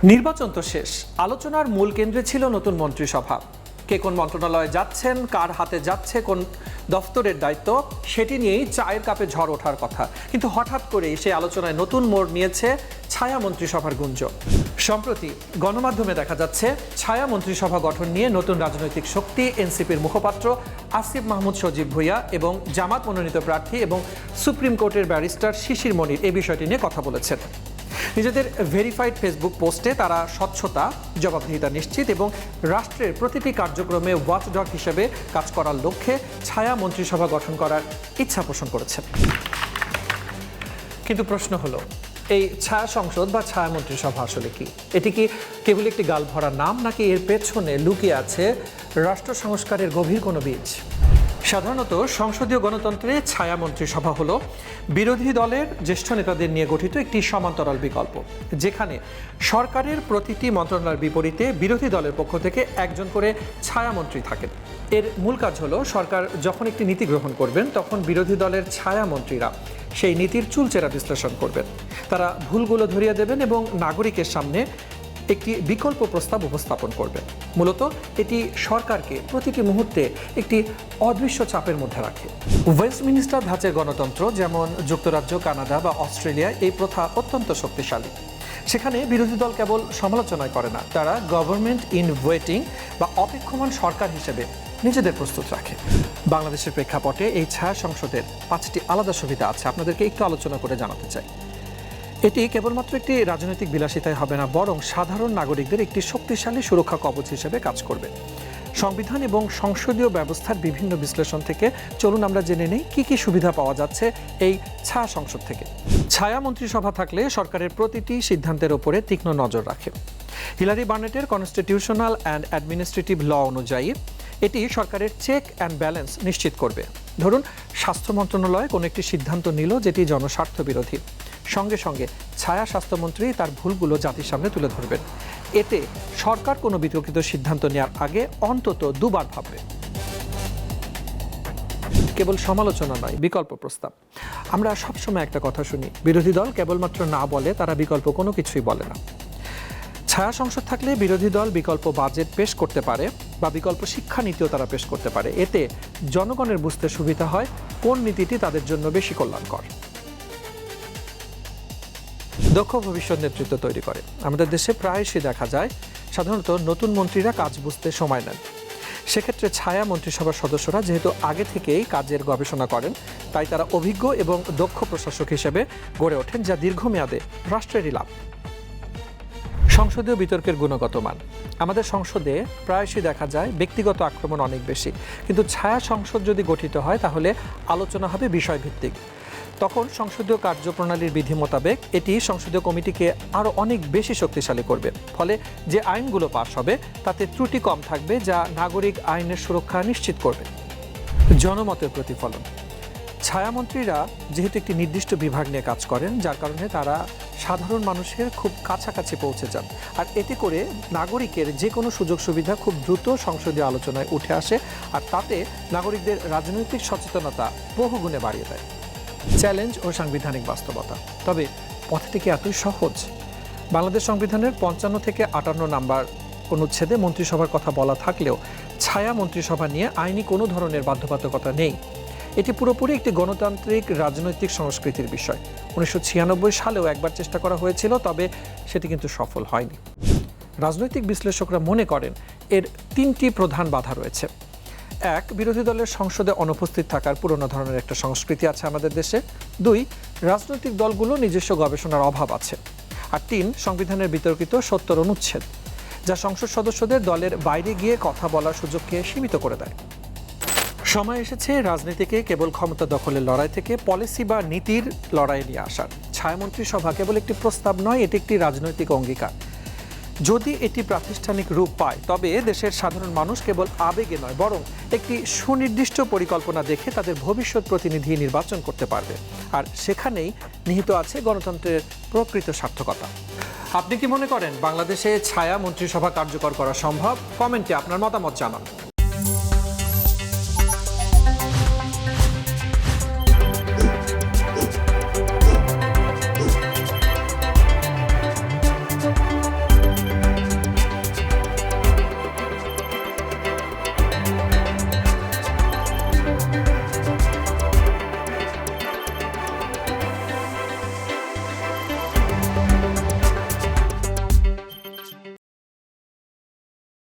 নির্বাচন তো শেষ, আলোচনার মূল কেন্দ্রে ছিল নতুন মন্ত্রিসভা। কে কোন মন্ত্রণালয়ে যাচ্ছেন, কার হাতে যাচ্ছে কোন দফতরের দায়িত্ব, সেটি নিয়েই চায়ের কাপে ঝড় ওঠার কথা। কিন্তু হঠাৎ করেই সেই আলোচনায় নতুন মোড় নিয়েছে ছায়া মন্ত্রিসভার গুঞ্জন। সম্প্রতি গণমাধ্যমে দেখা যাচ্ছে ছায়া মন্ত্রিসভা গঠন নিয়ে নতুন রাজনৈতিক শক্তি এনসিপির মুখপাত্র আসিফ মাহমুদ সজীব ভুঁইয়া এবং জামাত মনোনীত প্রার্থী এবং সুপ্রিম কোর্টের ব্যারিস্টার শিশির মনির এই বিষয়টি নিয়ে কথা বলেছেন। নিজেদের ভেরিফাইড ফেসবুক পোস্টে তারা স্বচ্ছতা, জবাবদিহিতা নিশ্চিত এবং রাষ্ট্রের প্রতিটি কার্যক্রমে ওয়াচডগ হিসেবে কাজ করার লক্ষ্যে ছায়া মন্ত্রিসভা গঠন করার ইচ্ছা পোষণ করেছেন। কিন্তু প্রশ্ন হলো, এই ছায়া সংসদ বা ছায়া মন্ত্রিসভা আসলে কি? এটি কি কেবল একটি গালভরা নাম, নাকি এর পেছনে লুকিয়ে আছে রাষ্ট্র সংস্কারের গভীর কোনো বীজ? সাধারণত সংসদীয় গণতন্ত্রে ছায়া মন্ত্রিসভা হলো বিরোধী দলের জ্যেষ্ঠ নেতাদের নিয়ে গঠিত একটি সমান্তরাল বিকল্প, যেখানে সরকারের প্রতিটি মন্ত্রণালয়ের বিপরীতে বিরোধী দলের পক্ষ থেকে একজন করে ছায়া মন্ত্রী থাকেন। এর মূল কাজ হলো, সরকার যখন একটি নীতি গ্রহণ করবেন তখন বিরোধী দলের ছায়া মন্ত্রীরা সেই নীতির চুলচেরা বিশ্লেষণ করবেন। তারা ভুলগুলো ধরিয়ে দেবেন এবং নাগরিকের সামনে একটি বিকল্প প্রস্তাব উপস্থাপন করবেন। মূলত এটি সরকারকে প্রতিটি মুহূর্তে একটি অদৃশ্য চাপের মধ্যে রাখে। ওয়েস্টমিনিস্টার ধাঁচের গণতন্ত্র যেমন যুক্তরাজ্য, কানাডা বা অস্ট্রেলিয়া, এই প্রথা অত্যন্ত শক্তিশালী। সেখানে বিরোধী দল কেবল সমালোচনাই করে না, তারা গভর্নমেন্ট ইন ওয়েটিং বা অপেক্ষমান সরকার হিসেবে নিজেদের প্রস্তুত রাখে। বাংলাদেশের প্রেক্ষাপটে এই ছায়া সংসদের 5টি আলাদা সুবিধা আছে, আপনাদেরকে একটু আলোচনা করে জানাতে চাই। এটি কেবলমাত্র একটি রাজনৈতিক বিলাসিতাই হবে না, বরং সাধারণ নাগরিকদের একটি শক্তিশালী সুরক্ষা কবচ হিসেবে কাজ করবে। সংবিধান এবং সংসদীয় ব্যবস্থার বিভিন্ন বিশ্লেষণ থেকে চলুন আমরা জেনে নেই কি কি সুবিধা পাওয়া যাচ্ছে এই ছায়া সংসদ থেকে। ছায়া মন্ত্রিসভা থাকলে সরকারের প্রতিটি সিদ্ধান্তের ওপরে তীক্ষ্ণ নজর রাখে। হিলারি বার্নেটের কনস্টিটিউশনাল অ্যান্ড অ্যাডমিনিস্ট্রেটিভ ল অনুযায়ী এটি সরকারের চেক অ্যান্ড ব্যালেন্স নিশ্চিত করবে। ধরুন, স্বাস্থ্য মন্ত্রণালয় কোনো একটি সিদ্ধান্ত নিল যেটি জনস্বার্থ বিরোধী, সঙ্গে সঙ্গে ছায়া স্বাস্থ্যমন্ত্রী তার ভুলগুলো জাতির সামনে তুলে ধরবেন। এতে সরকার কোনো বিতর্কিত সিদ্ধান্ত নেওয়ার আগে অন্তত দুবার ভাববে। কেবল সমালোচনা নয়, বিকল্প প্রস্তাব। আমরা সবসময় একটা কথা শুনি, বিরোধী দল কেবলমাত্র না বলে, তারা বিকল্প কোনো কিছুই বলে না। ছায়া সংসদ থাকলে বিরোধী দল বিকল্প বাজেট পেশ করতে পারে বা বিকল্প শিক্ষানীতিও তারা পেশ করতে পারে। এতে জনগণের বুঝতে সুবিধা হয় কোন নীতিটি তাদের জন্য বেশি কল্যাণকর। দক্ষ ভবিষ্যৎ নেতৃত্ব তৈরি করে। আমাদের দেশে প্রায়শই দেখা যায় সাধারণত নতুন মন্ত্রীরা কাজ বুঝতে সময় নেন। সেক্ষেত্রে ছায়া মন্ত্রিসভার সদস্যরা যেহেতু আগে থেকেই কাজের গবেষণা করেন, তাই তারা অভিজ্ঞ এবং দক্ষ প্রশাসক হিসেবে গড়ে ওঠেন, যা দীর্ঘমেয়াদে রাষ্ট্রেরই লাভ। সংসদীয় বিতর্কের গুণগত মান। আমাদের সংসদে প্রায়শই দেখা যায় ব্যক্তিগত আক্রমণ অনেক বেশি, কিন্তু ছায়া সংসদ যদি গঠিত হয় তাহলে আলোচনা হবে বিষয়ভিত্তিক। তখন সংসদীয় কার্যপ্রণালীর বিধি মোতাবেক এটি সংসদীয় কমিটিকে আরও অনেক বেশি শক্তিশালী করবে। ফলে যে আইনগুলো পাশ হবে তাতে ত্রুটি কম থাকবে, যা নাগরিক আইনের সুরক্ষা নিশ্চিত করবে। জনমতের প্রতিফলন। ছায়ামন্ত্রীরা যেহেতু একটি নির্দিষ্ট বিভাগ নিয়ে কাজ করেন, যার কারণে তারা সাধারণ মানুষের খুব কাছাকাছি পৌঁছে যান, আর এতে করে নাগরিকের যে কোনো সুযোগ সুবিধা খুব দ্রুত সংসদীয় আলোচনায় উঠে আসে, আর তাতে নাগরিকদের রাজনৈতিক সচেতনতা বহুগুণে বাড়িয়ে দেয়। চ্যালেঞ্জ ও সাংবিধানিক বাস্তবতা। তবে পথটি কি এতই সহজ? বাংলাদেশ সংবিধানের 55 থেকে 58 নাম্বার অনুচ্ছেদে মন্ত্রিসভার কথা বলা থাকলেও ছায়া মন্ত্রিসভা নিয়ে আইনি কোনো ধরনের বাধ্যবাধকতা নেই। এটি পুরোপুরি একটি গণতান্ত্রিক রাজনৈতিক সংস্কৃতির বিষয়। 1996 সালেও একবার চেষ্টা করা হয়েছিল, তবে সেটি কিন্তু সফল হয়নি। রাজনৈতিক বিশ্লেষকরা মনে করেন এর 3টি প্রধান বাধা রয়েছে। 1, বিরোধী দলের সংসদে অনুপস্থিত থাকার পুরনো ধরনের একটা সংস্কৃতি আছে আমাদের দেশে। 2, রাজনৈতিক দলগুলো নিজস্ব গবেষণার অভাব আছে। আর 3, সংবিধানের বিতর্কিত 70 অনুচ্ছেদ, যা সংসদ সদস্যদের দলের বাইরে গিয়ে কথা বলার সুযোগকে সীমিত করে দেয়। সময় এসেছে রাজনীতিকে কেবল ক্ষমতা দখলের লড়াই থেকে পলিসি বা নীতির লড়াই নিয়ে আসার। ছায়া মন্ত্রিসভা কেবল একটি প্রস্তাব নয়, এটি একটি রাজনৈতিক অঙ্গীকার। যদি এটি প্রাতিষ্ঠানিক রূপ পায়, তবে দেশের সাধারণ মানুষ কেবল আবেগে নয়, বরং একটি সুনির্দিষ্ট পরিকল্পনা দেখে তাদের ভবিষ্যৎ প্রতিনিধি নির্বাচন করতে পারবে। আর সেখানেই নিহিত আছে গণতন্ত্রের প্রকৃত সার্থকতা। আপনি কি মনে করেন বাংলাদেশে ছায়া মন্ত্রিসভা কার্যকর করা সম্ভব? কমেন্টে আপনার মতামত জানান।